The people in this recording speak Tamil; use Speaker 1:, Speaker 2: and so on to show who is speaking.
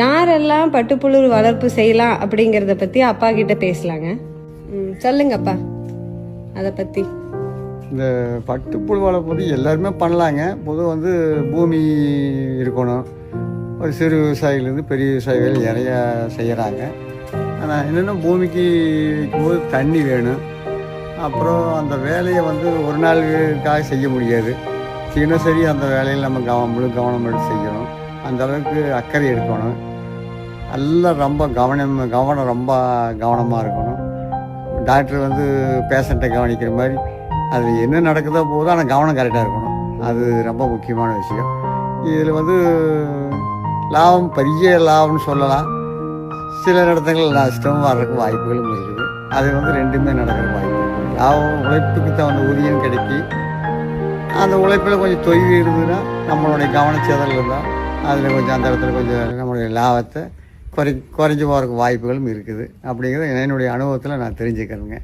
Speaker 1: யாரெல்லாம் பட்டுப்புழு வளர்ப்பு செய்யலாம் அப்படிங்கிறத பற்றி அப்பா கிட்ட பேசலாங்க. சொல்லுங்கப்பா அதை பற்றி.
Speaker 2: இந்த பட்டுப்புழு வளர்ப்பு எல்லாருமே பண்ணலாங்க. பொதுவாக வந்து பூமி இருக்கணும். ஒரு சிறு விவசாயிலேருந்து பெரிய விவசாயிகள் நிறையா செய்கிறாங்க. ஆனால் என்னென்னா பூமிக்கு வைக்கும்போது தண்ணி வேணும். அப்புறம் அந்த வேலையை வந்து ஒரு நாளுக்காக செய்ய முடியாது. தினசரி அந்த வேலையில் நம்ம முழு கவனம் எடுத்து செய்யணும். அந்த அளவுக்கு அக்கறை எடுக்கணும். எல்லாம் ரொம்ப கவனம் ரொம்ப கவனமாக இருக்கணும். டாக்டர் வந்து பேஷண்ட்டை கவனிக்கிற மாதிரி அது என்ன நடக்குதோ போதும், ஆனால் கவனம் கரெக்டாக இருக்கணும். அது ரொம்ப முக்கியமான விஷயம். இதில் வந்து லாபம் பெரிய லாபம்னு சொல்லலாம். சில இடத்துங்கள் நஷ்டம் வர்றதுக்கு வாய்ப்புகளும் இருக்குது. அது வந்து ரெண்டுமே நடக்கிற வாய்ப்பு இருக்குது. லாபம் உழைப்புக்கு தகுந்த ஊதியம் கிடைக்கி அந்த உழைப்பில் கொஞ்சம் தொய்வு இருந்ததுன்னா நம்மளுடைய கவனச்சிதறல் இருந்தால் அதில் கொஞ்சம் அந்த இடத்துல கொஞ்சம் நம்மளுடைய லாபத்தை குறைஞ்சி போகிறதுக்கு வாய்ப்புகளும் இருக்குது. அப்படிங்கிறது என்னுடைய அனுபவத்தில் நான் தெரிஞ்சுக்கிறேங்க.